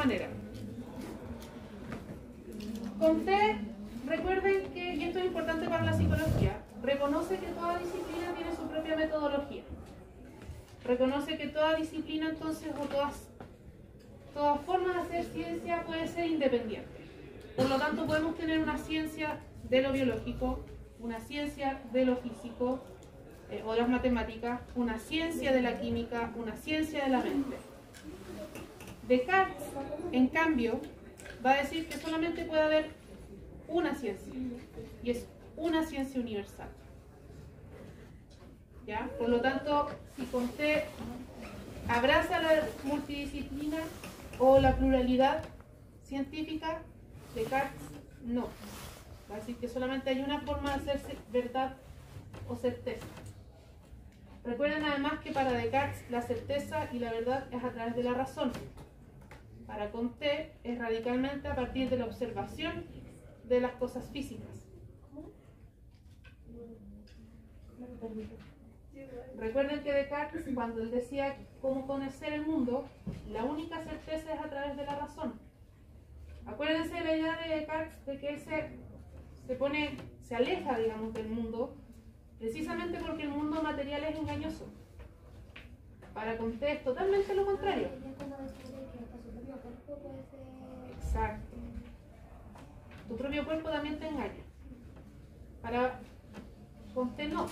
maneras. Comte, recuerden que, y esto es importante para la psicología, reconoce que toda disciplina tiene su propia metodología. Reconoce que toda disciplina, entonces, o todas formas de hacer ciencia puede ser independiente. Por lo tanto, podemos tener una ciencia de lo biológico, una ciencia de lo físico, o de las matemáticas, una ciencia de la química, una ciencia de la mente. Descartes, en cambio, va a decir que solamente puede haber una ciencia, y es una ciencia universal. ¿Ya? Por lo tanto, si Comte abraza la multidisciplina o la pluralidad científica, Descartes no. Va a decir que solamente hay una forma de hacer verdad o certeza. Recuerden además que para Descartes la certeza y la verdad es a través de la razón. Para Comte es radicalmente a partir de la observación de las cosas físicas. Recuerden que Descartes, cuando él decía cómo conocer el mundo, la única certeza es a través de la razón. Acuérdense de la idea de Descartes de que él se aleja, digamos, del mundo, precisamente porque el mundo material es engañoso. Para Comte es totalmente lo contrario. Exacto. Tu propio cuerpo también te engaña. Para Comte no.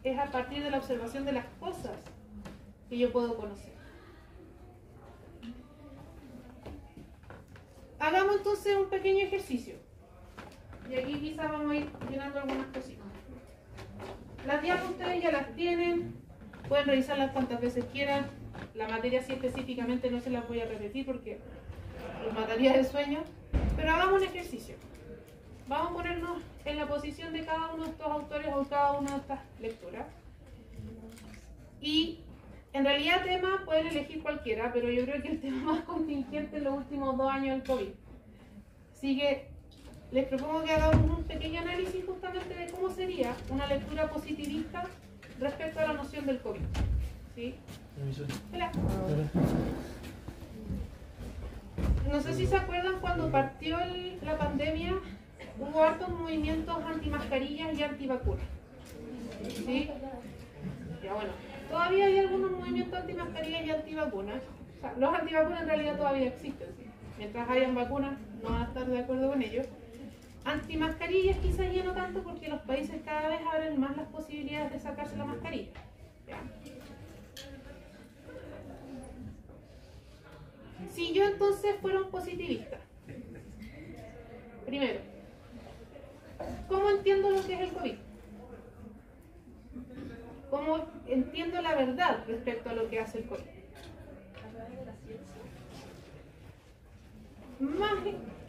Es a partir de la observación de las cosas que yo puedo conocer. Hagamos entonces un pequeño ejercicio. Y aquí quizás vamos a ir llenando algunas cositas. Las diapositivas ustedes ya las tienen. Pueden revisarlas cuantas veces quieran. La materia sí específicamente no se las voy a repetir porque los mataría de sueño. Pero hagamos un ejercicio. Vamos a ponernos en la posición de cada uno de estos autores o cada una de estas lecturas. Y en realidad tema pueden elegir cualquiera, pero yo creo que el tema más contingente en los últimos 2 años del COVID. Así que les propongo que hagamos un pequeño análisis justamente de cómo sería una lectura positivista respecto a la noción del COVID. ¿Sí? Hola. No sé si se acuerdan cuando partió la pandemia, hubo hartos movimientos antimascarillas y antivacunas. ¿Sí? Ya bueno, todavía hay algunos movimientos antimascarillas y antivacunas. O sea, los antivacunas en realidad todavía existen. ¿Sí? Mientras hayan vacunas, no van a estar de acuerdo con ellos. Antimascarillas quizás ya no tanto porque los países cada vez abren más las posibilidades de sacarse la mascarilla. ¿Ya? Si yo entonces fuera un positivista, primero, ¿cómo entiendo lo que es el COVID? ¿Cómo entiendo la verdad respecto a lo que hace el COVID?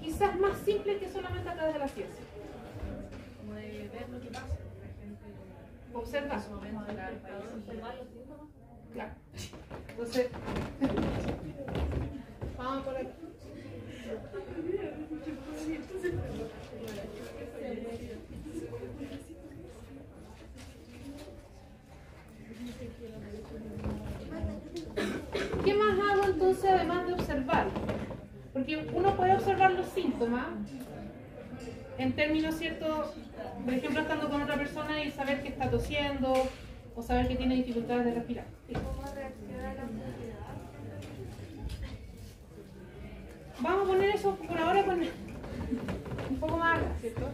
Quizás más simple que solamente a través de la ciencia. Como de ver lo que pasa, por ejemplo. Observar. Observar los síntomas. Claro. Entonces, vamos por acá. ¿Qué más hago entonces además de observar? Porque uno puede observar los síntomas en términos ciertos, por ejemplo, estando con otra persona y saber que está tosiendo o saber que tiene dificultades de respirar. ¿Sí? ¿Cómo reacciona la sociedad? Vamos a poner eso por ahora con un poco más, ¿cierto?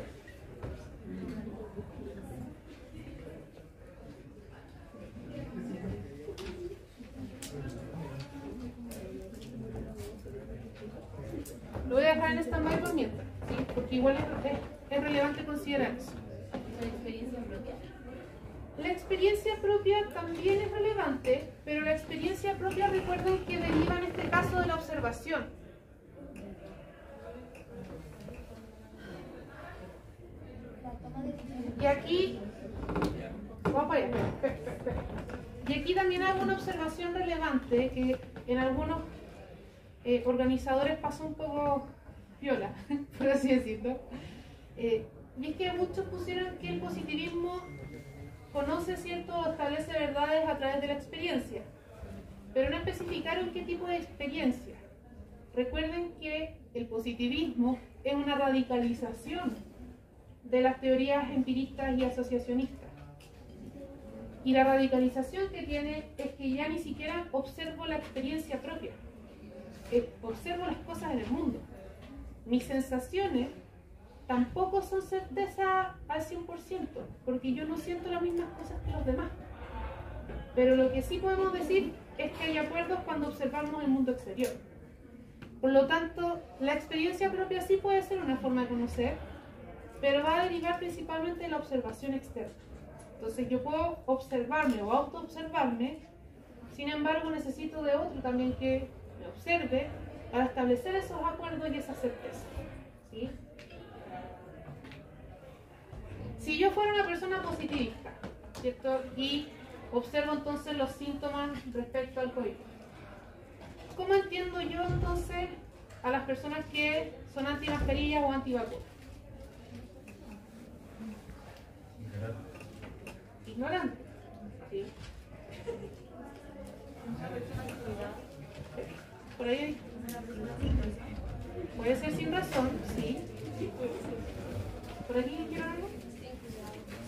Lo voy a dejar en stand-by por mientras, ¿sí? Porque igual es relevante considerar eso. ¿La experiencia propia? La experiencia propia también es relevante, pero la experiencia propia, recuerden que deriva en este caso de la observación. Y aquí, vamos para allá, espera. Y aquí también hago una observación relevante que en algunos organizadores pasó un poco viola, por así decirlo. Y es que muchos pusieron que el positivismo conoce, ¿cierto?, o establece verdades a través de la experiencia, pero no especificaron qué tipo de experiencia. recuerden que el positivismo es una radicalización de las teorías empiristas y asociacionistas. Y la radicalización que tiene es que ya ni siquiera observo la experiencia propia, observo las cosas en el mundo. Mis sensaciones tampoco son certeza al 100%, porque yo no siento las mismas cosas que los demás. Pero lo que sí podemos decir es que hay acuerdos cuando observamos el mundo exterior. Por lo tanto, la experiencia propia sí puede ser una forma de conocer, pero va a derivar principalmente de la observación externa. Entonces yo puedo observarme o autoobservarme, sin embargo necesito de otro también que me observe para establecer esos acuerdos y esa certeza. ¿Sí? Si yo fuera una persona positivista, ¿cierto? Y observo entonces los síntomas respecto al COVID, ¿cómo entiendo yo entonces a las personas que son antimascarillas o antivacunas? Ignorante. ¿Sí? Por ahí puede ser sin razón, sí. ¿Por aquí quiero algo?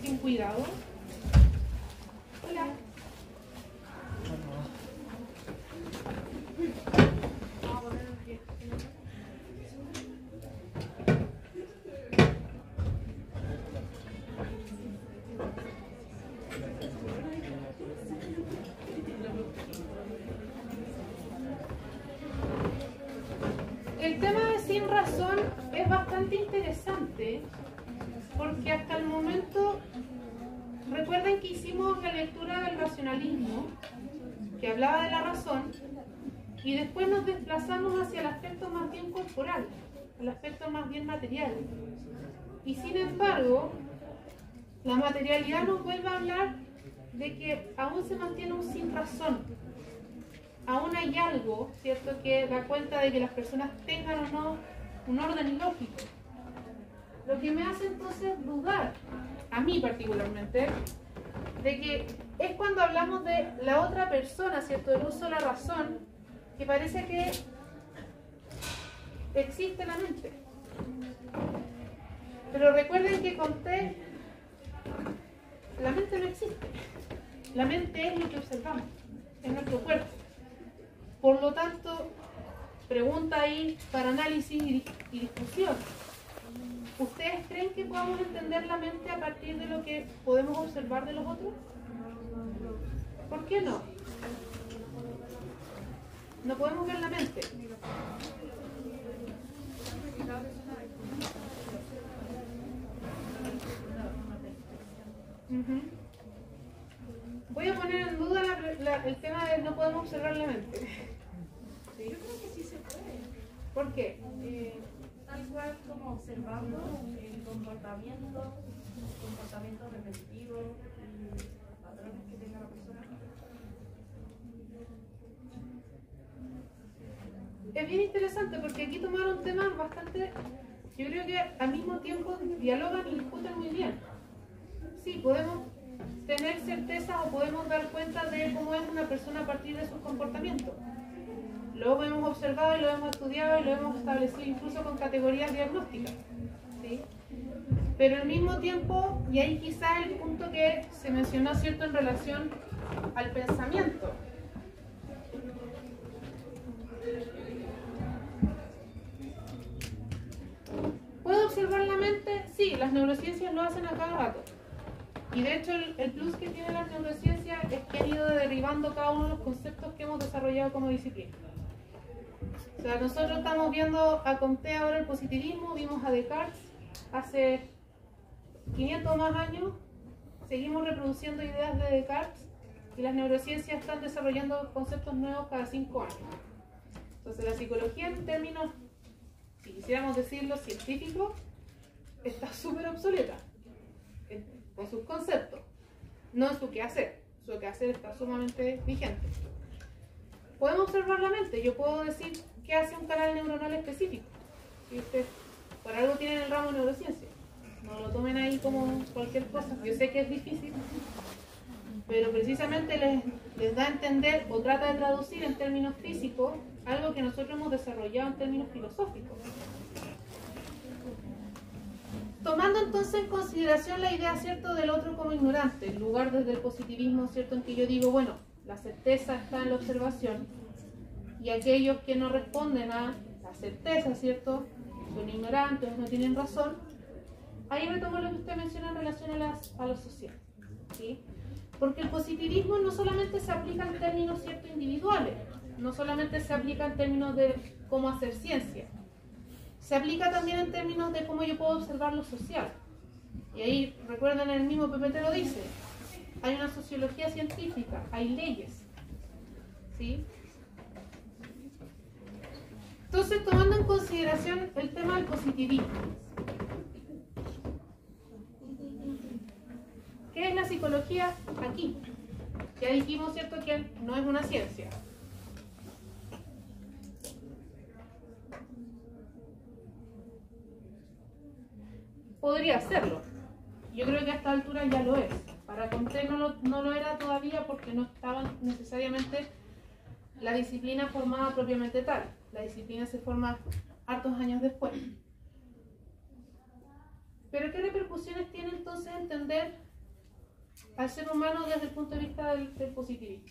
Sin cuidado. Hola. El tema de sin razón es bastante interesante porque hasta el momento, recuerden que hicimos la lectura del racionalismo que hablaba de la razón y después nos desplazamos hacia el aspecto más bien corporal, el aspecto más bien material. Y sin embargo, la materialidad nos vuelve a hablar de que aún se mantiene un sin razón. Aún hay algo, ¿cierto?, que da cuenta de que las personas tengan o no un orden lógico. Lo que me hace entonces dudar, a mí particularmente, de que es cuando hablamos de la otra persona, ¿cierto?, del uso de la razón, que parece que existe la mente. Pero recuerden que conté, la mente no existe. La mente es lo que observamos, es nuestro cuerpo. Por lo tanto, pregunta ahí para análisis y discusión. ¿Ustedes creen que podamos entender la mente a partir de lo que podemos observar de los otros? ¿Por qué no? No podemos ver la mente. Voy a poner en duda el tema de no podemos observar la mente. ¿Sí? Yo creo que sí se puede. ¿Por qué? Tal cual como observando el comportamiento repetitivo y patrones que tenga la persona. Es bien interesante porque aquí tomaron temas bastante, yo creo que al mismo tiempo dialogan y discuten muy bien. Sí, podemos tener certeza o podemos dar cuenta de cómo es una persona a partir de sus comportamientos. Lo hemos observado y lo hemos estudiado y lo hemos establecido incluso con categorías diagnósticas. ¿Sí? Pero al mismo tiempo, y ahí quizá el punto que se mencionó, ¿cierto?, en relación al pensamiento. ¿Puedo observar la mente? Sí, las neurociencias lo hacen a cada rato. Y de hecho el plus que tiene las neurociencias es que han ido derribando cada uno de los conceptos que hemos desarrollado como disciplina. O sea, nosotros estamos viendo a Comte ahora el positivismo, vimos a Descartes hace 500 más años, seguimos reproduciendo ideas de Descartes y las neurociencias están desarrollando conceptos nuevos cada 5 años. Entonces la psicología en términos, si quisiéramos decirlo, científicos, está súper obsoleta con sus conceptos, no en su quehacer. Su quehacer está sumamente vigente. Podemos observar la mente. Yo puedo decir qué hace un canal neuronal específico. Si ustedes por algo tienen el ramo de neurociencia, no lo tomen ahí como cualquier cosa. Yo sé que es difícil, pero precisamente les da a entender o trata de traducir en términos físicos algo que nosotros hemos desarrollado en términos filosóficos. Tomando entonces en consideración la idea, ¿cierto?, del otro como ignorante, en lugar desde el positivismo, ¿cierto?, en que yo digo, bueno, la certeza está en la observación, y aquellos que no responden a la certeza, ¿cierto?, son ignorantes, no tienen razón. Ahí retomo lo que usted menciona en relación a lo social, ¿sí? Porque el positivismo no solamente se aplica en términos, ¿cierto?, individuales, no solamente se aplica en términos de cómo hacer ciencia, se aplica también en términos de cómo yo puedo observar lo social. Y ahí, recuerden, el mismo PPT lo dice, hay una sociología científica, hay leyes, ¿sí? Entonces, tomando en consideración el tema del positivismo, ¿qué es la psicología aquí? Ya dijimos, ¿cierto?, que no es una ciencia. Podría serlo. Yo creo que a esta altura ya lo es. Para Comte no lo era todavía porque no estaba necesariamente la disciplina formada propiamente tal. La disciplina se forma hartos años después. Pero ¿qué repercusiones tiene entonces entender al ser humano desde el punto de vista del positivismo?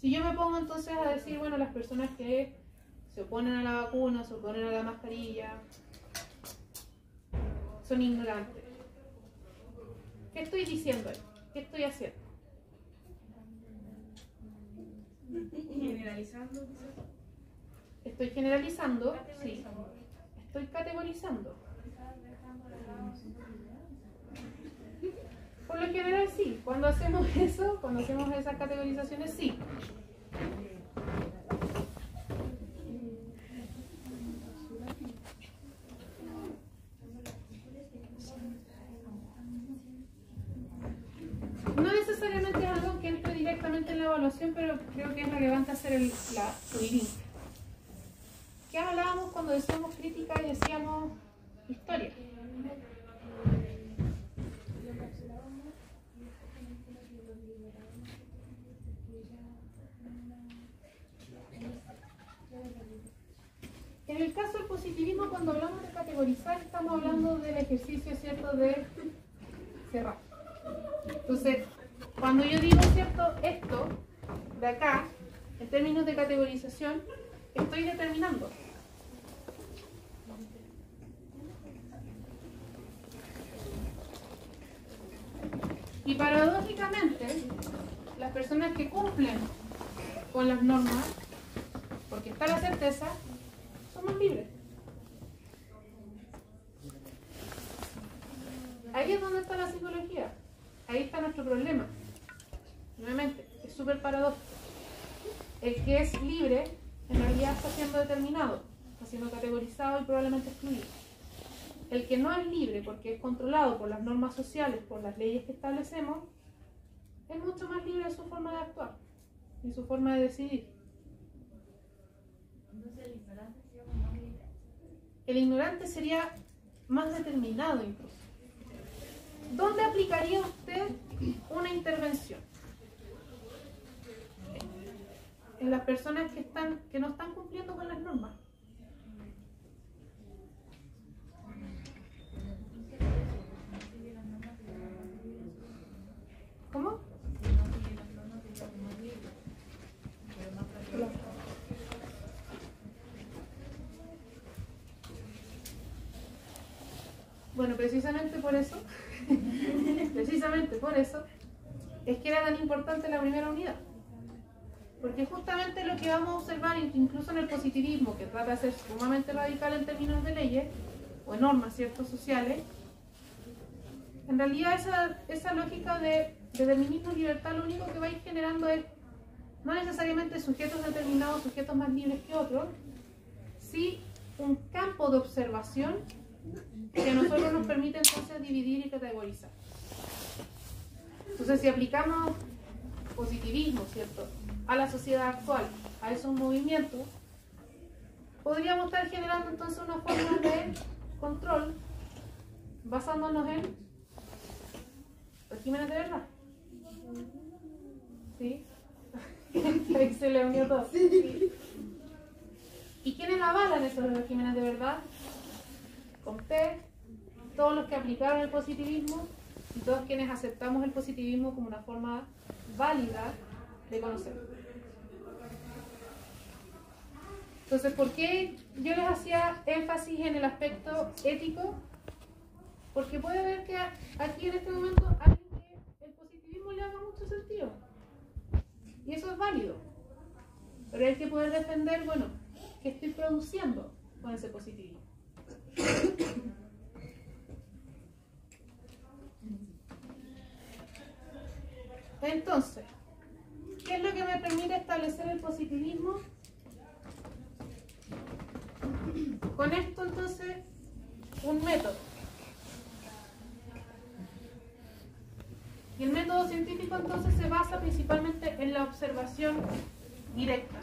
Si yo me pongo entonces a decir, bueno, las personas que se oponen a la vacuna, se oponen a la mascarilla, son ignorantes. ¿Qué estoy diciendo ahí? ¿Qué estoy haciendo? Generalizando, quizás. Estoy generalizando, sí. Estoy categorizando. Por lo general sí. Cuando hacemos eso, cuando hacemos esas categorizaciones, sí. No necesariamente es algo que entre directamente en la evaluación, pero creo que es relevante hacer el link. ¿Qué hablábamos cuando decíamos crítica y decíamos historia? En el caso del positivismo, cuando hablamos de categorizar, estamos hablando del ejercicio, ¿cierto?, de cerrar. Entonces, cuando yo digo, ¿cierto?, esto de acá, en términos de categorización, estoy determinando. Y paradójicamente, las personas que cumplen con las normas, porque está la certeza, son más libres. Ahí es donde está la psicología. Ahí está nuestro problema. Nuevamente, es súper paradójico. El que es libre, en realidad está siendo determinado, está siendo categorizado y probablemente excluido. El que no es libre, porque es controlado por las normas sociales, por las leyes que establecemos, es mucho más libre en su forma de actuar y su forma de decidir. Entonces el ignorante sería más libre. El ignorante sería más determinado incluso. ¿Dónde aplicaría usted una intervención? En las personas que no están cumpliendo con las normas. ¿Cómo? Bueno, precisamente por eso es que era tan importante la primera unidad. Porque justamente lo que vamos a observar, incluso en el positivismo, que trata de ser sumamente radical en términos de leyes, o en normas, ¿cierto?, sociales, en realidad esa lógica de determinismo y libertad lo único que va a ir generando es no necesariamente sujetos determinados, sujetos más libres que otros, sí un campo de observación que a nosotros nos permite entonces dividir y categorizar. Entonces, si aplicamos positivismo, ¿cierto?, a la sociedad actual, a esos movimientos, podríamos estar generando entonces una forma de control basándonos en Los regímenes de verdad. ¿Sí? Ahí se le unió todo. Sí. ¿Y quiénes avalan esos regímenes de verdad? Comte, todos los que aplicaron el positivismo y todos quienes aceptamos el positivismo como una forma válida de conocer. Entonces, ¿por qué yo les hacía énfasis en el aspecto ético? Porque puede ver que aquí en este momento a alguien que el positivismo le haga mucho sentido. Y eso es válido. Pero hay que poder defender, bueno, ¿qué estoy produciendo con ese positivismo? Entonces, ¿qué es lo que me permite establecer el positivismo? Con esto, entonces, un método. Y el método científico, entonces, se basa principalmente en la observación directa.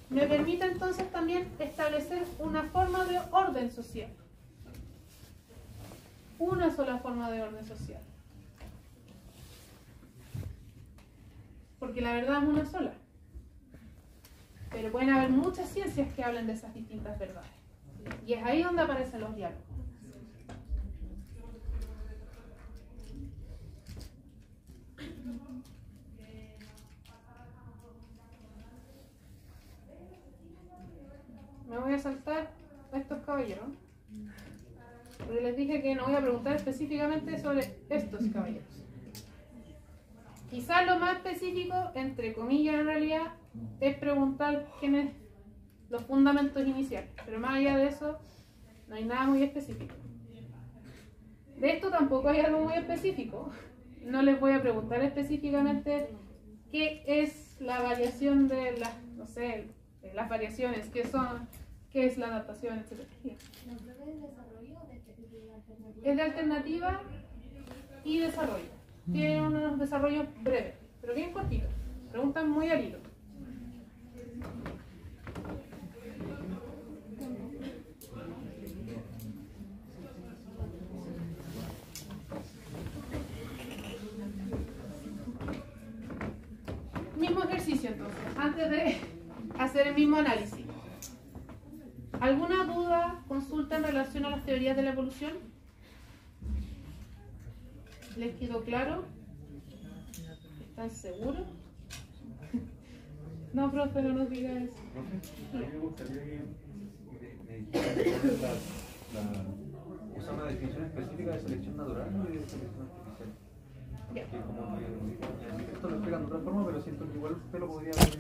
Me permite, entonces, también establecer una forma de orden social. Una sola forma de orden social. Porque la verdad es una sola. Pero pueden haber muchas ciencias que hablen de esas distintas verdades. Y es ahí donde aparecen los diálogos. Me voy a saltar a estos caballeros. Porque les dije que no voy a preguntar específicamente sobre estos caballeros. Quizás lo más específico, entre comillas en realidad, es preguntar quiénes los fundamentos iniciales. Pero más allá de eso, no hay nada muy específico. De esto tampoco hay algo muy específico. No les voy a preguntar específicamente qué es la variación de las, no sé, de las variaciones, qué es la adaptación, etc. Es de alternativa y desarrollo. Tiene unos desarrollos breves, pero bien cortitos. Preguntan muy al hilo. Mismo ejercicio entonces, antes de hacer el mismo análisis. ¿Alguna duda, consulta en relación a las teorías de la evolución? ¿Les quedó claro? ¿Están seguros? No, profe, no nos diga eso. A mí me gustaría que me dijera usar una definición específica de selección natural y de selección artificial. Ya. Que como que en el texto lo explican de otra forma, pero siento que igual usted lo podría haber.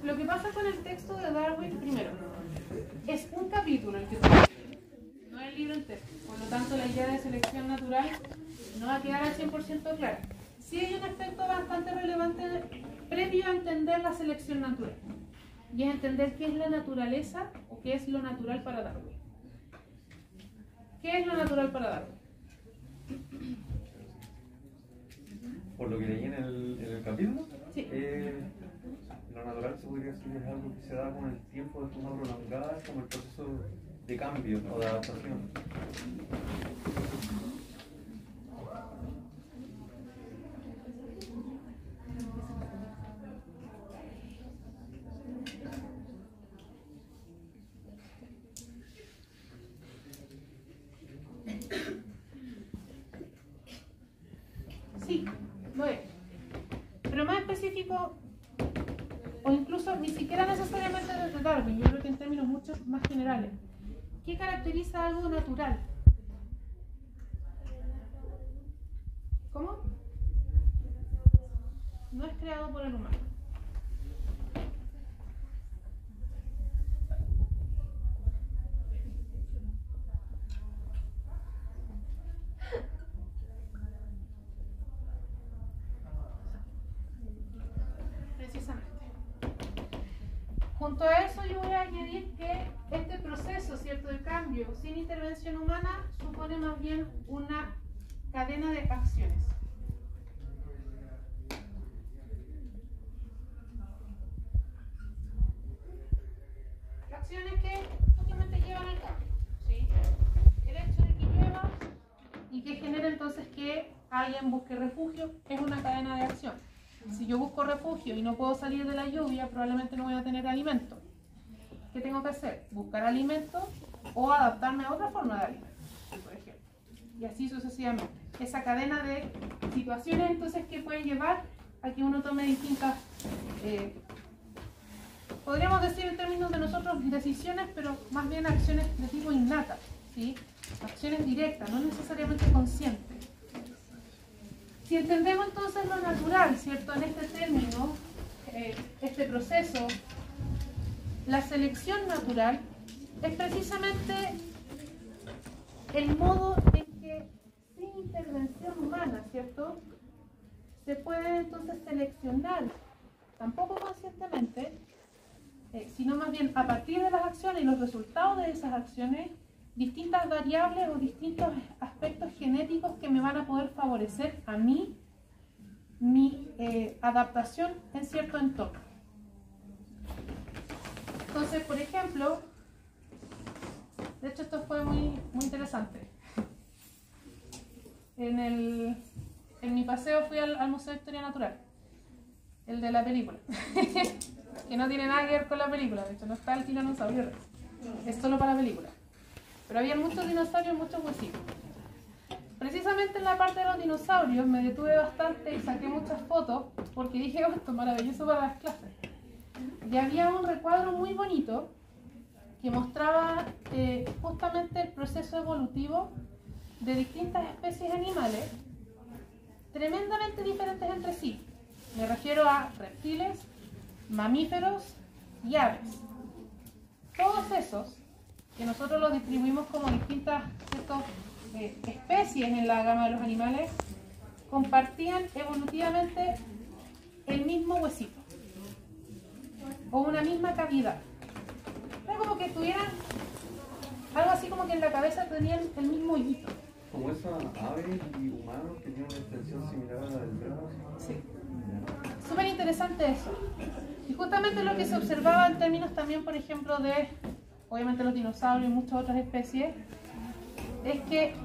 Lo que pasa con el texto de Darwin, primero, es un capítulo el que no es el libro entero. Por lo tanto, la idea de selección natural no va a quedar al 100% clara. Sí hay un aspecto bastante relevante previo a entender la selección natural. Y es entender qué es la naturaleza o qué es lo natural para Darwin. ¿Qué es lo natural para Darwin? Por lo que leí en el capítulo, Sí. lo natural se podría decir es algo que se da con el tiempo de forma prolongada, como el proceso de cambio o de adaptación. Sí, muy bien. Pero más específico, o incluso ni siquiera necesariamente de Darwin, yo creo que en términos mucho más generales. ¿Qué caracteriza algo natural? ¿Cómo? No es creado por el humano. Precisamente. Junto a eso yo voy a añadir que este proceso, ¿cierto?, de cambio sin intervención humana supone más bien una cadena de acciones. Acciones entonces que alguien busque refugio, es una cadena de acción. Si yo busco refugio y no puedo salir de la lluvia, probablemente no voy a tener alimento. ¿Qué tengo que hacer? Buscar alimento o adaptarme a otra forma de alimento, por ejemplo. Y así sucesivamente. Esa cadena de situaciones entonces que pueden llevar a que uno tome distintas, podríamos decir en términos de nosotros decisiones, pero más bien acciones de tipo innata, ¿sí? Acciones directas, no necesariamente conscientes. Si entendemos entonces lo natural, ¿cierto? En este término, este proceso, la selección natural es precisamente el modo en que sin intervención humana, ¿cierto?, se puede entonces seleccionar, tampoco conscientemente, sino más bien a partir de las acciones y los resultados de esas acciones, distintas variables o distintos aspectos genéticos que me van a poder favorecer a mí, mi adaptación en cierto entorno. Entonces, por ejemplo, de hecho esto fue muy interesante. En mi paseo fui al Museo de Historia Natural, el de la película, que no tiene nada que ver con la película, de hecho no está el tiranosaurio Rex, es solo para la película. Pero había muchos dinosaurios, muchos huesitos. Precisamente en la parte de los dinosaurios me detuve bastante y saqué muchas fotos porque dije, oh, esto es maravilloso para las clases. Y había un recuadro muy bonito que mostraba justamente el proceso evolutivo de distintas especies animales tremendamente diferentes entre sí. Me refiero a reptiles, mamíferos y aves. Todos esos, que nosotros los distribuimos como distintas especies en la gama de los animales, compartían evolutivamente el mismo huesito o una misma cavidad. Era como que tuvieran algo así como que en la cabeza tenían el mismo hoyito. Como esas aves y humanos que tienen una extensión similar a la del brazo. Sí. Súper interesante eso. Y justamente lo que se observaba en términos también, por ejemplo, de, obviamente, los dinosaurios y muchas otras especies, es que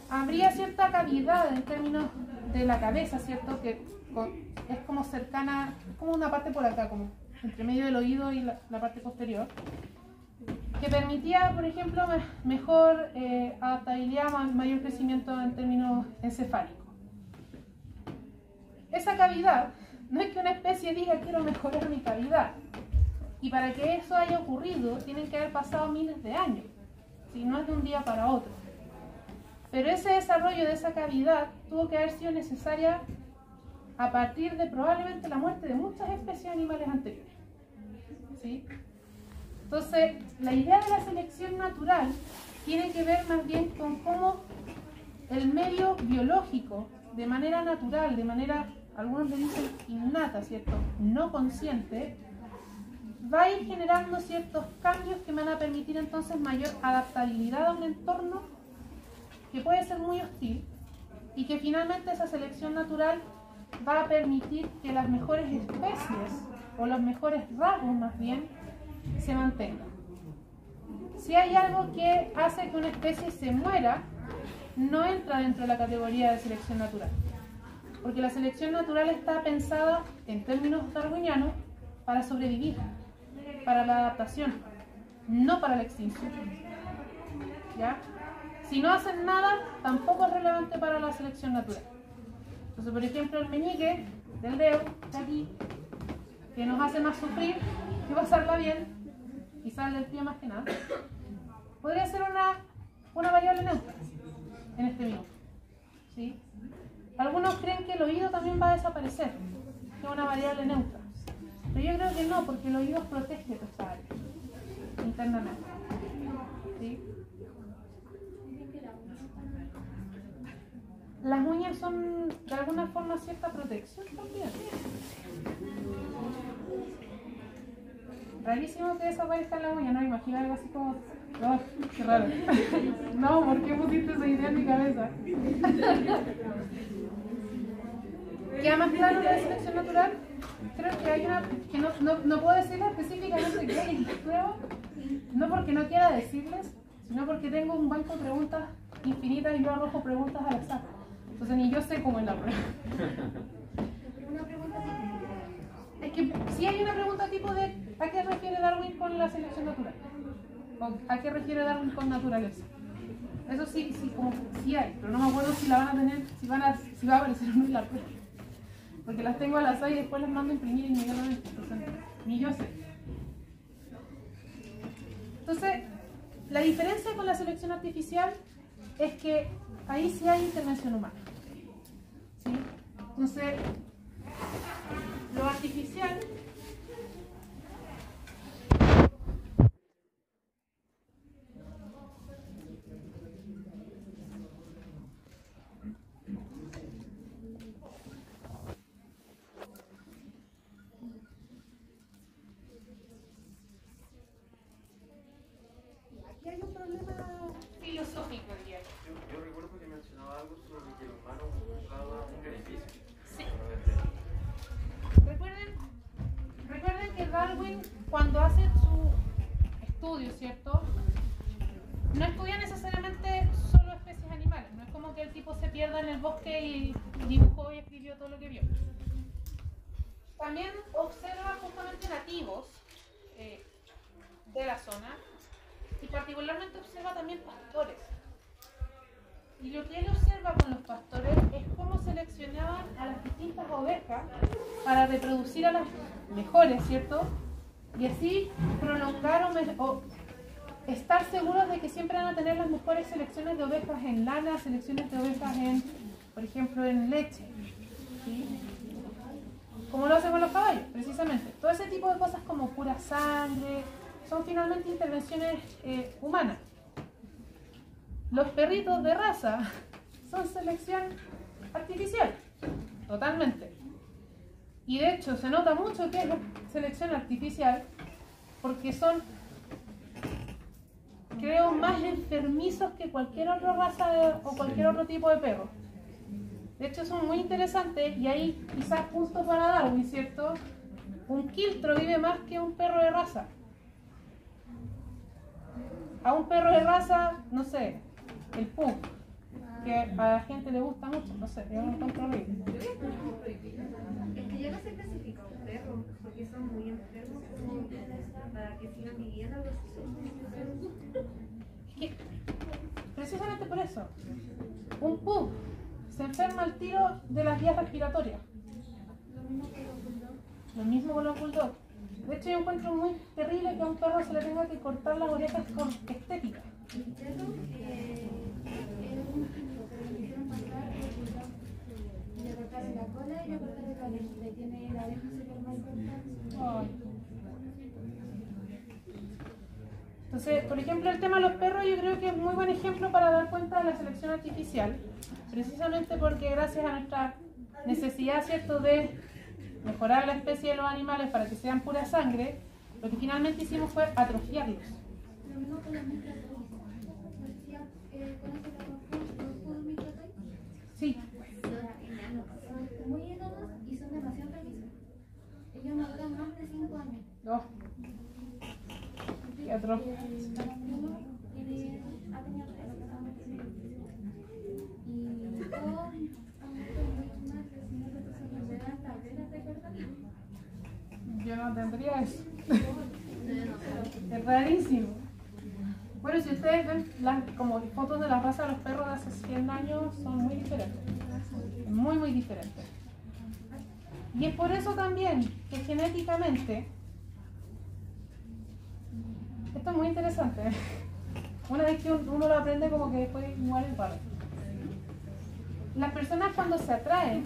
habría cierta cavidad en términos de la cabeza, ¿cierto? Que es como cercana, como una parte por acá, como entre medio del oído y la parte posterior, que permitía, por ejemplo, mejor adaptabilidad, mayor crecimiento en términos encefálicos. Esa cavidad, no es que una especie diga quiero mejorar mi cavidad, y para que eso haya ocurrido tienen que haber pasado miles de años, si no es de un día para otro. Pero ese desarrollo de esa cavidad tuvo que haber sido necesaria a partir de probablemente la muerte de muchas especies animales anteriores, ¿sí? Entonces, la idea de la selección natural tiene que ver más bien con cómo el medio biológico, de manera natural, de manera, algunos le dicen innata, ¿cierto?, no consciente, va a ir generando ciertos cambios que van a permitir entonces mayor adaptabilidad a un entorno que puede ser muy hostil y que finalmente esa selección natural va a permitir que las mejores especies o los mejores rasgos más bien se mantengan. Si hay algo que hace que una especie se muera, no entra dentro de la categoría de selección natural, porque la selección natural está pensada en términos darwinianos para sobrevivir, para la adaptación, no para la extinción. ¿Ya? Si no hacen nada, tampoco es relevante para la selección natural. Entonces, por ejemplo, el meñique del dedo, de aquí, que nos hace más sufrir que pasarla bien, y sale del pie más que nada, podría ser una variable neutra en este minuto, ¿sí? Algunos creen que el oído también va a desaparecer, que es una variable neutra, pero yo creo que no, porque el oído protege esta área internamente, ¿sí? Las uñas son de alguna forma cierta protección también. Rarísimo que desaparezca la uña, ¿no? Imagina algo así como... Oh, qué raro. No, ¿por qué pusiste esa idea en mi cabeza? ¿Queda más claro la selección natural? Creo que hay una... que no puedo decirle específicamente qué hay, creo, no porque no quiera decirles, sino porque tengo un banco de preguntas infinitas y yo arrojo preguntas al azar. Entonces ni yo sé cómo es la prueba. Una pregunta así. Es que sí hay una pregunta tipo de ¿a qué refiere Darwin con la selección natural? ¿O a qué refiere Darwin con naturaleza? Eso sí, como sí hay, pero no me acuerdo si la van a tener, si va a aparecer o no en la prueba. Porque las tengo al azar y después las mando a imprimir inmediatamente. Entonces, ni yo sé. Entonces, la diferencia con la selección artificial es que ahí sí hay intervención humana. ¿Sí? Entonces, lo artificial aquí hay un problema filosófico, diría yo. Yo recuerdo que mencionaba algo sobre que el humano buscaba un beneficio. Sí. Recuerden que Darwin, cuando hace su estudio, ¿cierto? No estudia necesariamente solo especies animales. No es como que el tipo se pierda en el bosque y dibujó y escribió todo lo que vio. También observa justamente nativos de la zona y particularmente observa también pastores. Y lo que él observa con los pastores es cómo seleccionaban a las distintas ovejas para reproducir a las mejores, ¿cierto? Y así prolongar o estar seguros de que siempre van a tener las mejores selecciones de ovejas en lana, selecciones de ovejas en, por ejemplo, en leche. ¿Sí? Como lo hacen con los caballos, precisamente. Todo ese tipo de cosas como pura sangre son finalmente intervenciones humanas. Los perritos de raza son selección artificial, totalmente. Y de hecho se nota mucho que es selección artificial porque son, creo, más enfermizos que cualquier otra raza o cualquier otro tipo de perro. De hecho son muy interesantes y ahí quizás punto para Darwin, ¿cierto? Un quiltro vive más que un perro de raza. A un perro de raza, no sé, el pug, que a la gente le gusta mucho, no sé, yo lo encuentro horrible. Es que ya no se clasifica un perro, porque son muy enfermos como para que sigan viviendo algo así. Precisamente por eso, un pug se enferma al tiro de las vías respiratorias. Lo mismo con los bulldogs. De hecho, yo encuentro muy terrible que a un perro se le tenga que cortar las orejas con estética. El perro era un tipo que le hicieron pasar por bulldog. Le cortaron la cola y le cortaron la oreja. Le tiene la oreja súper mal cortada. Entonces, por ejemplo, el tema de los perros yo creo que es muy buen ejemplo para dar cuenta de la selección artificial, precisamente porque gracias a nuestra necesidad, ¿cierto?, de mejorar la especie de los animales para que sean pura sangre, lo que finalmente hicimos fue atrofiarlos. Lo mismo con los microtoys. ¿Conoces los pudos microtoys? Sí. Son enanos, son muy enanos y son demasiado permisos. Ellos no duran más de 5 años. Oh. Qué atroz. Yo no tendría eso. Es rarísimo. Bueno, si ustedes ven como fotos de la raza de los perros de hace 100 años, son muy diferentes. Muy, muy diferentes. Y es por eso también que genéticamente, esto es muy interesante, una vez que uno lo aprende como que después igual es raro. Las personas cuando se atraen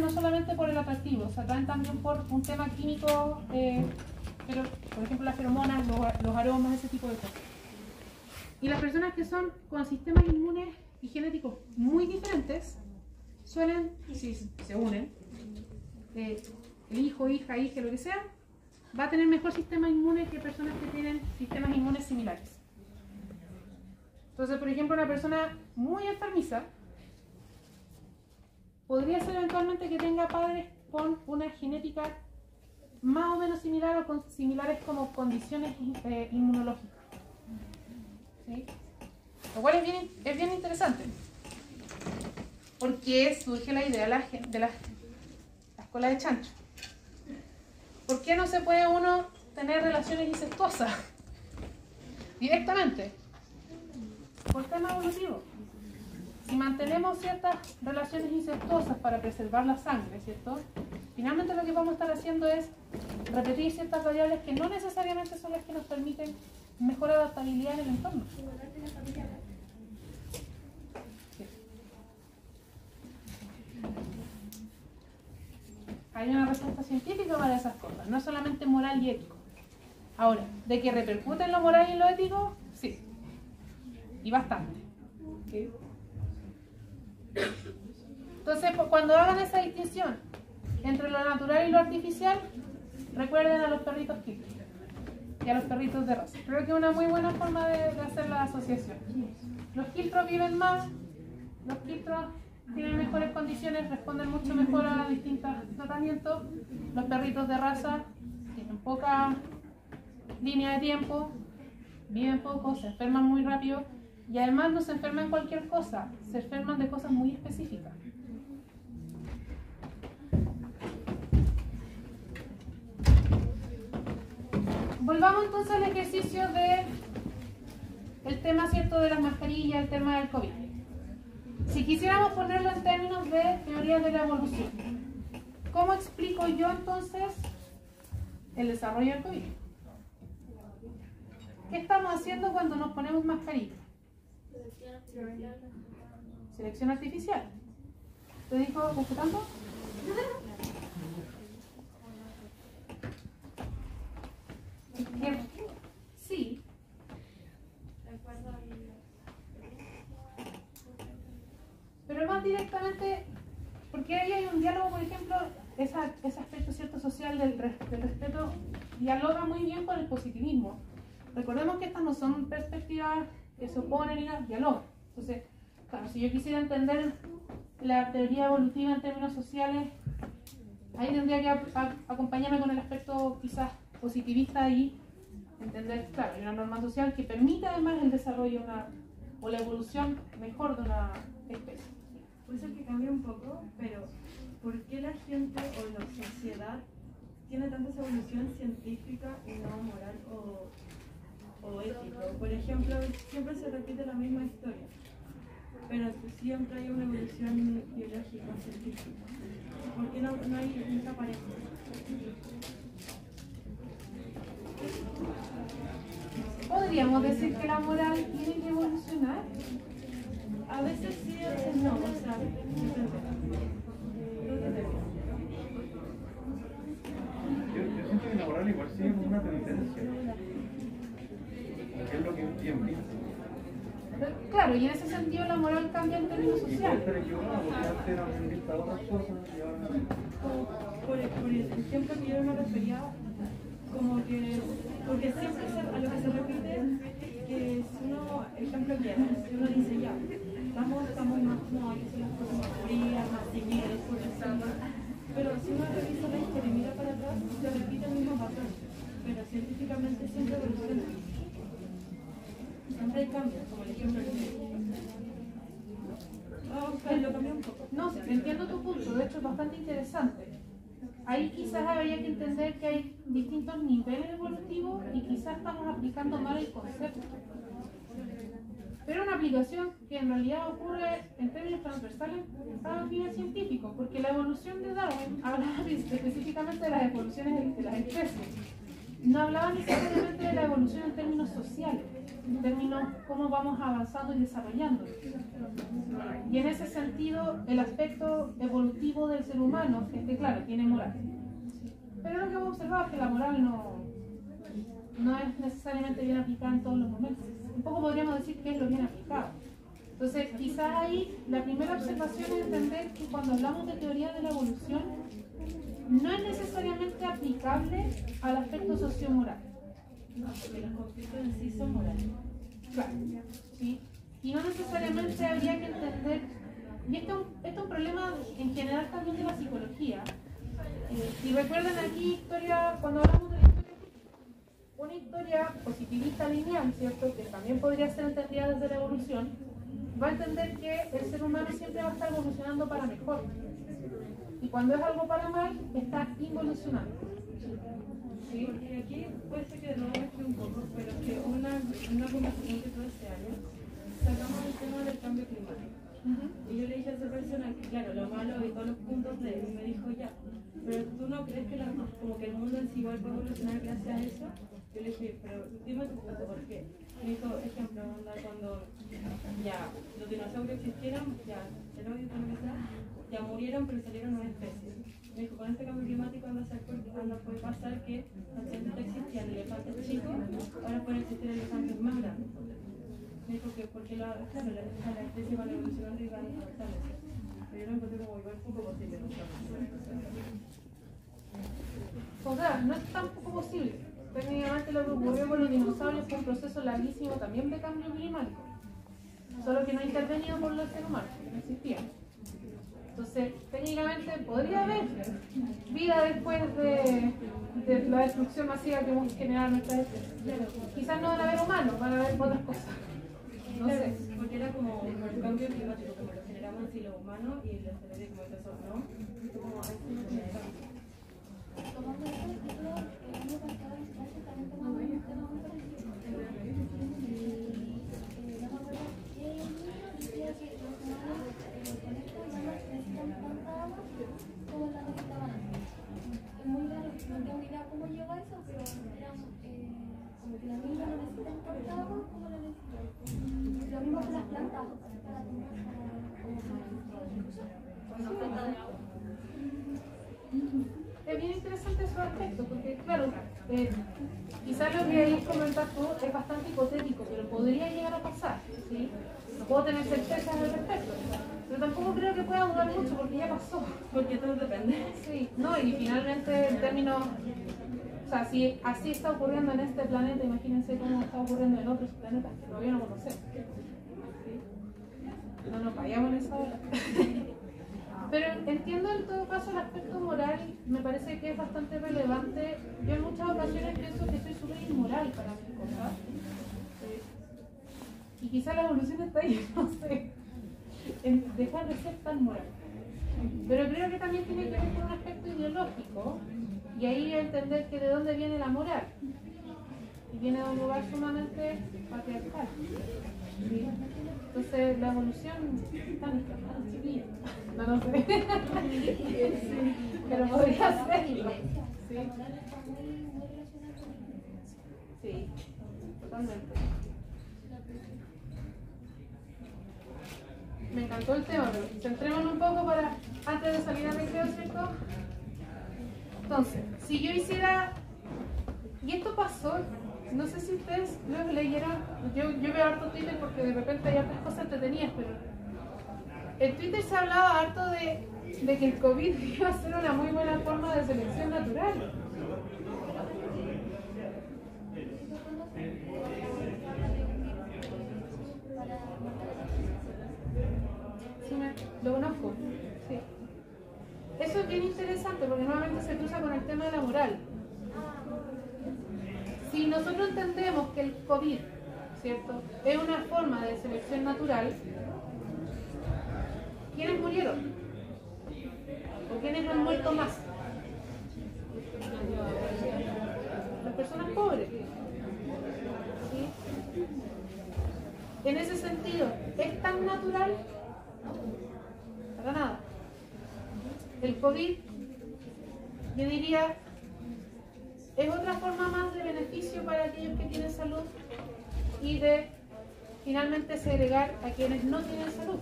no solamente por el atractivo, se atraen también por un tema químico, pero, por ejemplo las feromonas, los aromas, ese tipo de cosas. Y las personas que son con sistemas inmunes y genéticos muy diferentes, suelen, si se unen, el hijo, hija, lo que sea, va a tener mejor sistema inmune que personas que tienen sistemas inmunes similares. Entonces, por ejemplo, una persona muy enfermiza podría ser eventualmente que tenga padres con una genética más o menos similar o con similares como condiciones inmunológicas. ¿Sí? Lo cual es bien interesante. ¿Por qué surge la idea de la escuela de chancho? ¿Por qué no se puede uno tener relaciones incestuosas directamente? Por tema evolutivo. Si mantenemos ciertas relaciones incestuosas para preservar la sangre, ¿cierto? Finalmente lo que vamos a estar haciendo es repetir ciertas variables que no necesariamente son las que nos permiten mejor adaptabilidad en el entorno. Sí. Hay una respuesta científica para esas cosas, no solamente moral y ético. Ahora, ¿de que repercute en lo moral y en lo ético? Sí. Y bastante. ¿Sí? Entonces, cuando hagan esa distinción entre lo natural y lo artificial, recuerden a los perritos quiltros y a los perritos de raza. Creo que es una muy buena forma de hacer la asociación. Los quiltros viven más, los quiltros tienen mejores condiciones, responden mucho mejor a distintos tratamientos. Los perritos de raza tienen poca línea de tiempo, viven poco, se enferman muy rápido y además no se enferman cualquier cosa, se enferman de cosas muy específicas. Volvamos entonces al ejercicio el tema, ¿cierto?, de las mascarillas, el tema del COVID. Si quisiéramos ponerlo en términos de teoría de la evolución, ¿cómo explico yo entonces el desarrollo del COVID? ¿Qué estamos haciendo cuando nos ponemos mascarillas? Selección artificial. ¿Te dijo respetando? Sí. Pero más directamente, porque ahí hay un diálogo, por ejemplo, ese aspecto cierto social del respeto dialoga muy bien con el positivismo. Recordemos que estas no son perspectivas que se oponen y dialogan. Entonces, claro, si yo quisiera entender la teoría evolutiva en términos sociales, ahí tendría que acompañarme con el aspecto quizás positivista y entender, claro, hay una norma social que permite además el desarrollo o la evolución mejor de una especie. Puede ser que cambie un poco, pero ¿por qué la gente o la sociedad tiene tanta esa evolución científica y no moral o ética? Por ejemplo, siempre se repite la misma historia, pero siempre hay una evolución biológica, científica. ¿Por qué no hay esa pareja? ¿Podríamos decir que la moral tiene que evolucionar? A veces sí, a veces no, o sea, Yo siento que la moral igual sigue como una tendencia, que es lo que es bien visto. Claro, y en ese sentido la moral cambia en términos sociales. Pero yo, porque antes era un dictador las cosas y ahora... por el ejemplo que yo me refería, como que, porque siempre a lo que se repite, que si uno, ejemplo quiera, si uno dice ya, estamos más como hay que hacer las cosas más frías, más civiles, por ejemplo, pero si uno revisa la historia y mira para atrás, se repite el mismo patrón, pero científicamente siempre evoluciona. Siempre hay cambios, como el ejemplo que lo cambié un poco. No, entiendo tu punto, de hecho es bastante interesante. Ahí quizás habría que entender que hay distintos niveles evolutivos y quizás estamos aplicando mal el concepto. Pero una aplicación que en realidad ocurre en términos transversales a nivel científico, porque la evolución de Darwin hablaba específicamente de las evoluciones de las especies. No hablaba necesariamente de la evolución en términos sociales, en términos cómo vamos avanzando y desarrollando. Y en ese sentido, el aspecto evolutivo del ser humano, que claro, tiene moral. Pero lo que hemos observado es que la moral no es necesariamente bien aplicada en todos los momentos. Un poco podríamos decir que es lo bien aplicado. Entonces, quizás ahí la primera observación es entender que cuando hablamos de teoría de la evolución, no es necesariamente aplicable al aspecto sociomoral. No, porque los conflictos en sí son morales. Claro, ¿sí? Y no necesariamente habría que entender, y esto es un problema en general también de la psicología. Si recuerdan aquí cuando hablamos de la historia, una historia positivista lineal, ¿cierto?, que también podría ser entendida desde la evolución, va a entender que el ser humano siempre va a estar evolucionando para mejor. Y cuando es algo para mal, está involucionando. Sí, porque aquí puede ser que no me mezcle un poco, pero es que una conversación que tuve este año, sacamos el tema del cambio climático. Y yo le dije a esa persona que, claro, lo malo y todos los puntos de él, y me dijo ya, pero tú no crees que como que el mundo en sí igual puede evolucionar gracias a eso. Yo le dije, pero dime tu punto, ¿por qué? Me dijo, ejemplo, onda, cuando ya los dinosaurios existieron, ya el odio, lo que sea, ya murieron, pero salieron nuevas especies. Me dijo, con este cambio climático anda puede pasar que antes existían elefantes chicos, ahora pueden existir elefantes más grandes. Me dijo que porque la especie van evolucionando y van adaptándose. Pero yo lo encontré como igual poco posible. O sea, no es tan poco posible. Técnicamente lo que ocurrió con los dinosaurios fue un proceso larguísimo también de cambio climático. Solo que no intervenido por los seres humanos, no existía. Entonces, técnicamente podría haber vida después de la destrucción masiva que hemos generado en nuestra especie. Quizás no van a haber humanos, van a haber otras cosas. No sé. Porque era como el cambio climático, como lo generamos así los humanos y los seres como eso, ¿no? Como Tomando eso, el año pasado en clase también tomamos un tema muy parecido. Y no me acuerdo qué niño decía que los humanos con esto ya no necesitan tanta agua como la necesitaban antes. Es muy raro, no tengo idea cómo llegó a eso, pero eran como que las niñas no necesitan tanta agua como la necesitan. Lo mismo con las plantas, para tomar como falta de agua. Es bien interesante su aspecto, porque claro, quizás lo que ahí comentas tú es bastante hipotético, pero podría llegar a pasar, ¿sí? No puedo tener certezas al respecto, pero tampoco creo que pueda dudar mucho porque ya pasó. porque todo depende. Sí, no, y finalmente en términos, o sea, si así está ocurriendo en este planeta, imagínense cómo está ocurriendo en otros planetas que todavía no conocemos. ¿Sí? No nos vayamos en esa hora. Pero entiendo en todo caso el aspecto moral, me parece que es bastante relevante. Yo en muchas ocasiones pienso que soy súper inmoral para mis cosas. Y quizá la evolución está ahí, no sé, en dejar de ser tan moral. Pero creo que también tiene que ver con un aspecto ideológico, y ahí entender que de dónde viene la moral. Y viene de un lugar sumamente patriarcal. ¿Sí? Entonces la evolución está en nuestras manos, chiquillos. No lo sé. Sí, pero podría serlo. Sí. Sí, totalmente. Me encantó el tema, pero centrémonos un poco para, antes de salir al recreo, ¿cierto? Entonces, si yo hiciera, y esto pasó, no sé si ustedes lo leyeron, yo veo harto Twitter porque de repente hay hartas cosas entretenidas, pero en Twitter se hablaba harto de que el COVID iba a ser una muy buena forma de selección natural. Sí, lo conozco, sí. Eso es bien interesante porque nuevamente se cruza con el tema de la moral. Si nosotros entendemos que el COVID, ¿cierto?, es una forma de selección natural, ¿quiénes murieron? ¿O quiénes han muerto más? Las personas pobres. ¿Sí? En ese sentido, ¿es tan natural? Para nada. El COVID, yo diría, es otra forma más de beneficio para aquellos que tienen salud y de finalmente segregar a quienes no tienen salud.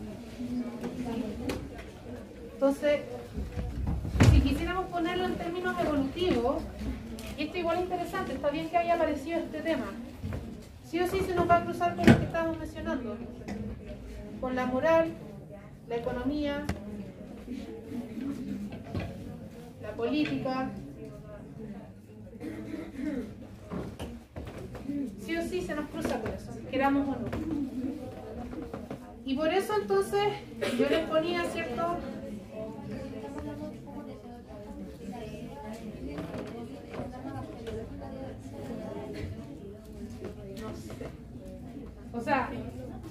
Entonces, si quisiéramos ponerlo en términos evolutivos, y esto igual es interesante, está bien que haya aparecido este tema, sí o sí se nos va a cruzar con lo que estábamos mencionando, con la moral, la economía, la política. Sí o sí se nos cruza con eso, queramos o no. Y por eso entonces yo les ponía, ¿cierto? No sé. O sea,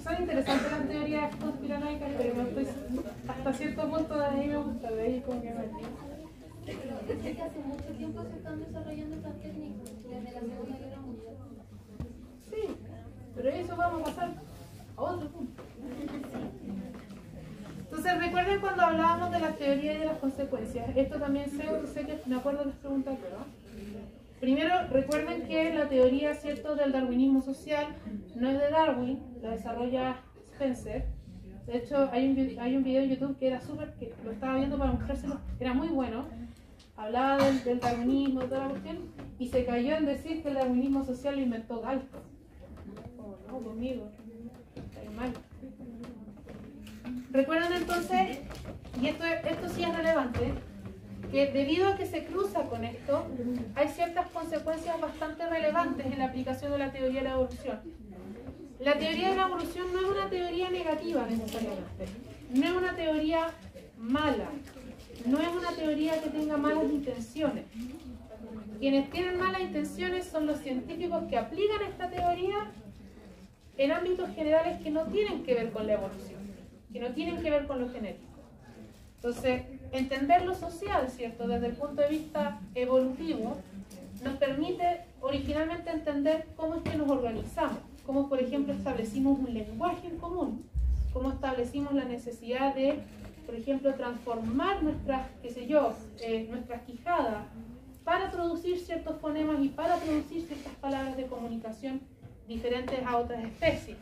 Son interesantes las teorías conspiranoicas, pero no estoy, hasta cierto punto de ahí me gusta, de ahí como que me metí. Es que hace mucho tiempo se están desarrollando estas técnicas, desde la Segunda Guerra Mundial. Sí, pero eso vamos a pasar a otro punto. Entonces, recuerden cuando hablábamos de la teoría y de las consecuencias. Esto también sé que me acuerdo de las preguntas, ¿verdad? Primero, recuerden que la teoría, ¿cierto?, del darwinismo social no es de Darwin, la desarrolla Spencer. De hecho, hay un video en YouTube que era súper, que lo estaba viendo para mostrárselo, era muy bueno. Hablaba del darwinismo, de toda la cuestión, y se cayó en decir que el darwinismo social lo inventó Galton. Oh, no, conmigo. Está mal. Recuerden entonces, y esto sí es relevante, que debido a que se cruza con esto, hay ciertas consecuencias bastante relevantes en la aplicación de la teoría de la evolución. La teoría de la evolución no es una teoría negativa necesariamente, no es una teoría mala, no es una teoría que tenga malas intenciones. Quienes tienen malas intenciones son los científicos que aplican esta teoría en ámbitos generales que no tienen que ver con la evolución, que no tienen que ver con lo genético. Entonces, entender lo social, ¿cierto?, desde el punto de vista evolutivo, nos permite originalmente entender cómo es que nos organizamos, cómo, por ejemplo, establecimos un lenguaje en común, cómo establecimos la necesidad de, por ejemplo, transformar nuestras, nuestras quijadas para producir ciertos fonemas y para producir ciertas palabras de comunicación diferentes a otras especies.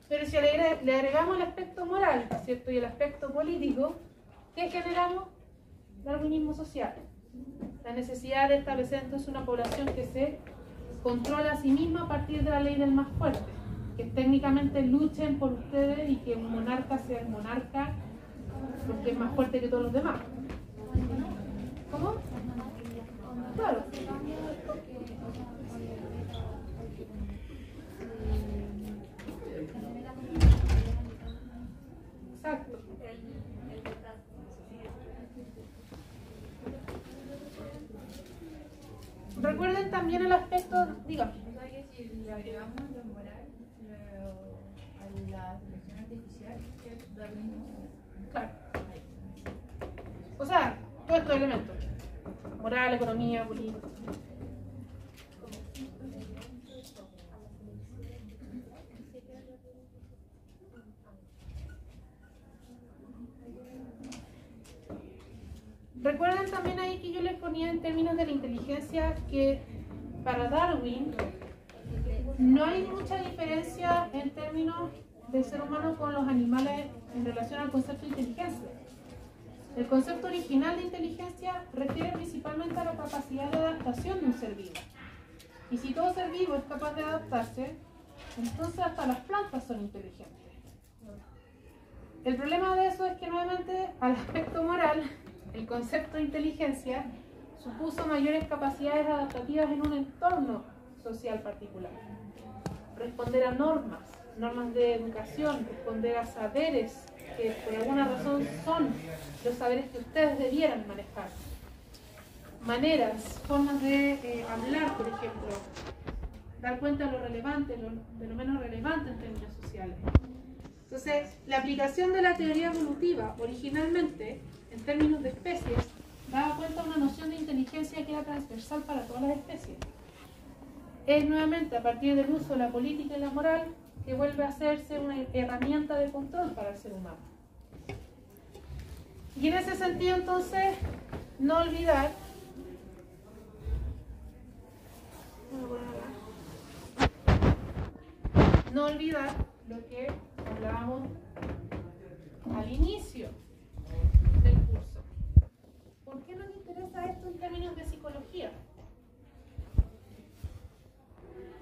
Pero si le agregamos el aspecto moral, ¿cierto?, y el aspecto político, ¿qué generamos? Darwinismo social. La necesidad de establecer entonces una población que se controla a sí misma a partir de la ley del más fuerte. Que técnicamente luchen por ustedes y que un monarca sea el monarca porque es más fuerte que todos los demás. ¿Cómo? Claro. Exacto. Recuerden también el aspecto, dígame. O sea que si le agregamos lo moral a la selección artificial, es darwinismo. Claro. O sea, todos estos elementos. Moral, economía, política. Recuerden también ahí que yo les ponía en términos de la inteligencia que para Darwin no hay mucha diferencia en términos del ser humano con los animales en relación al concepto de inteligencia. El concepto original de inteligencia refiere principalmente a la capacidad de adaptación de un ser vivo. Y si todo ser vivo es capaz de adaptarse, entonces hasta las plantas son inteligentes. El problema de eso es que nuevamente al aspecto moral, el concepto de inteligencia supuso mayores capacidades adaptativas en un entorno social particular. Responder a normas de educación, responder a saberes que por alguna razón son los saberes que ustedes debieran manejar. Maneras, formas de hablar, por ejemplo, dar cuenta de lo relevante, de lo menos relevante en términos sociales. Entonces, la aplicación de la teoría evolutiva originalmente, en términos de especies, daba cuenta de una noción de inteligencia que era transversal para todas las especies. Es nuevamente a partir del uso de la política y la moral que vuelve a hacerse una herramienta de control para el ser humano. Y en ese sentido, entonces, no olvidar lo que hablábamos al inicio del curso. ¿Por qué nos interesa esto en términos de psicología?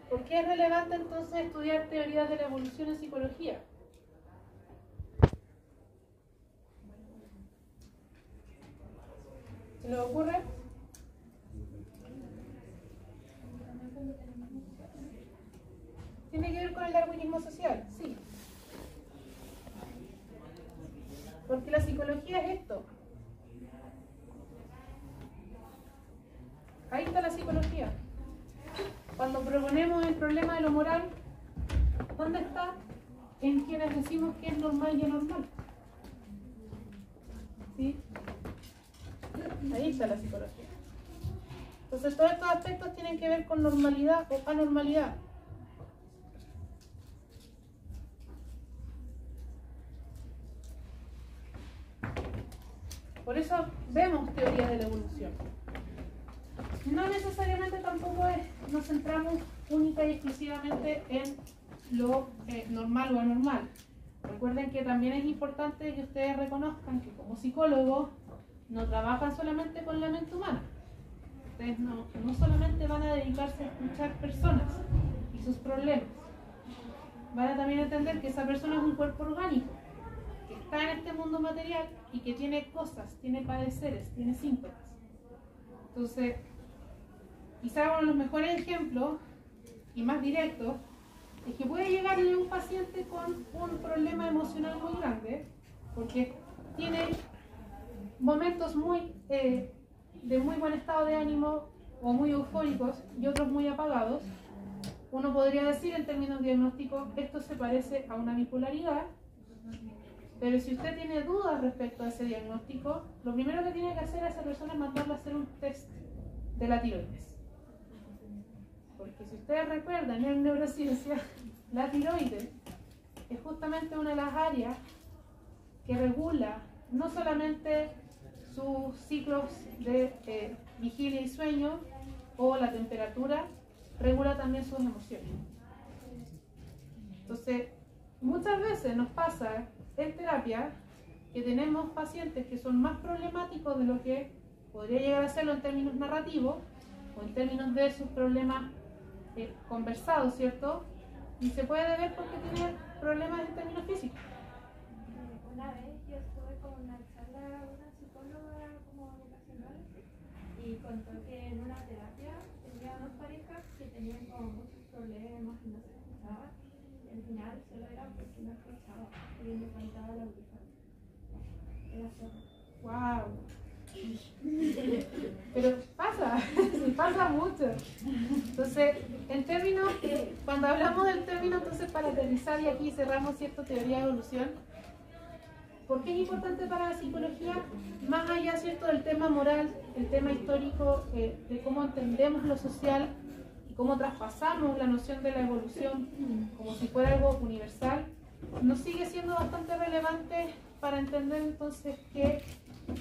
¿Por qué es relevante entonces estudiar teorías de la evolución en psicología? ¿Se les ocurre? ¿Tiene que ver con el darwinismo social? Sí. Porque la psicología es esto. Ahí está la psicología. Cuando proponemos el problema de lo moral, ¿dónde está? en quienes decimos que es normal y anormal. ¿Sí? Ahí está la psicología. Entonces todos estos aspectos tienen que ver con normalidad o anormalidad. Por eso vemos teorías de la evolución. No necesariamente tampoco nos centramos única y exclusivamente en lo normal o anormal. Recuerden que también es importante que ustedes reconozcan que como psicólogos no trabajan solamente con la mente humana. Ustedes no solamente van a dedicarse a escuchar personas y sus problemas. Van a también entender que esa persona es un cuerpo orgánico, que está en este mundo material y que tiene cosas, tiene padeceres, tiene síntomas. Entonces, quizá uno de los mejores ejemplos y más directos es que puede llegarle un paciente con un problema emocional muy grande porque tiene momentos de muy buen estado de ánimo o muy eufóricos y otros muy apagados. Uno podría decir en términos diagnósticos, esto se parece a una bipolaridad, pero si usted tiene dudas respecto a ese diagnóstico, lo primero que tiene que hacer a esa persona es mandarla a hacer un test de la tiroides. Porque si ustedes recuerdan en neurociencia, la tiroides es justamente una de las áreas que regula no solamente sus ciclos de vigilia y sueño o la temperatura, regula también sus emociones. Entonces, muchas veces nos pasa en terapia que tenemos pacientes que son más problemáticos de lo que podría llegar a serlo en términos narrativos o en términos de sus problemas conversados, ¿cierto? Y se puede ver porque tienen problemas en términos físicos. Una vez yo estuve con una charla con una psicóloga como vocacional y contó que en una terapia tenía dos parejas que tenían como muchos problemas y no se escuchaban. Y al final solo era porque no escuchaba, porque me faltaba la audífono. Era solo. ¡Wow! Pero pasa mucho. Entonces, en términos, cuando hablamos del término, entonces para aterrizar y aquí cerramos cierta teoría de evolución, ¿por qué es importante para la psicología? Más allá, ¿cierto?, del tema moral, el tema histórico, de cómo entendemos lo social y cómo traspasamos la noción de la evolución como si fuera algo universal, nos sigue siendo bastante relevante para entender entonces que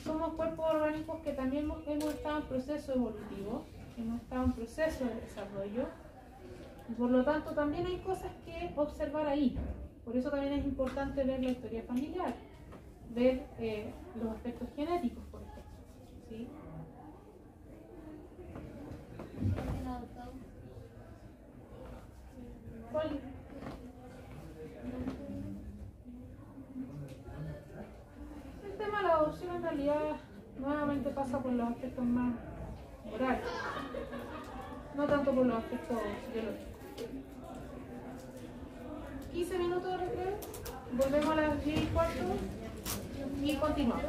somos cuerpos orgánicos que también hemos estado en proceso evolutivo, hemos estado en proceso de desarrollo y por lo tanto también hay cosas que observar ahí. Por eso también es importante ver la historia familiar, ver los aspectos genéticos, por ejemplo, ¿sí? ¿Cuál? El tema de la adopción en realidad nuevamente pasa por los aspectos más morales, no tanto por los aspectos biológicos. 15 minutos de recreo, volvemos a las 10:15 y continuamos.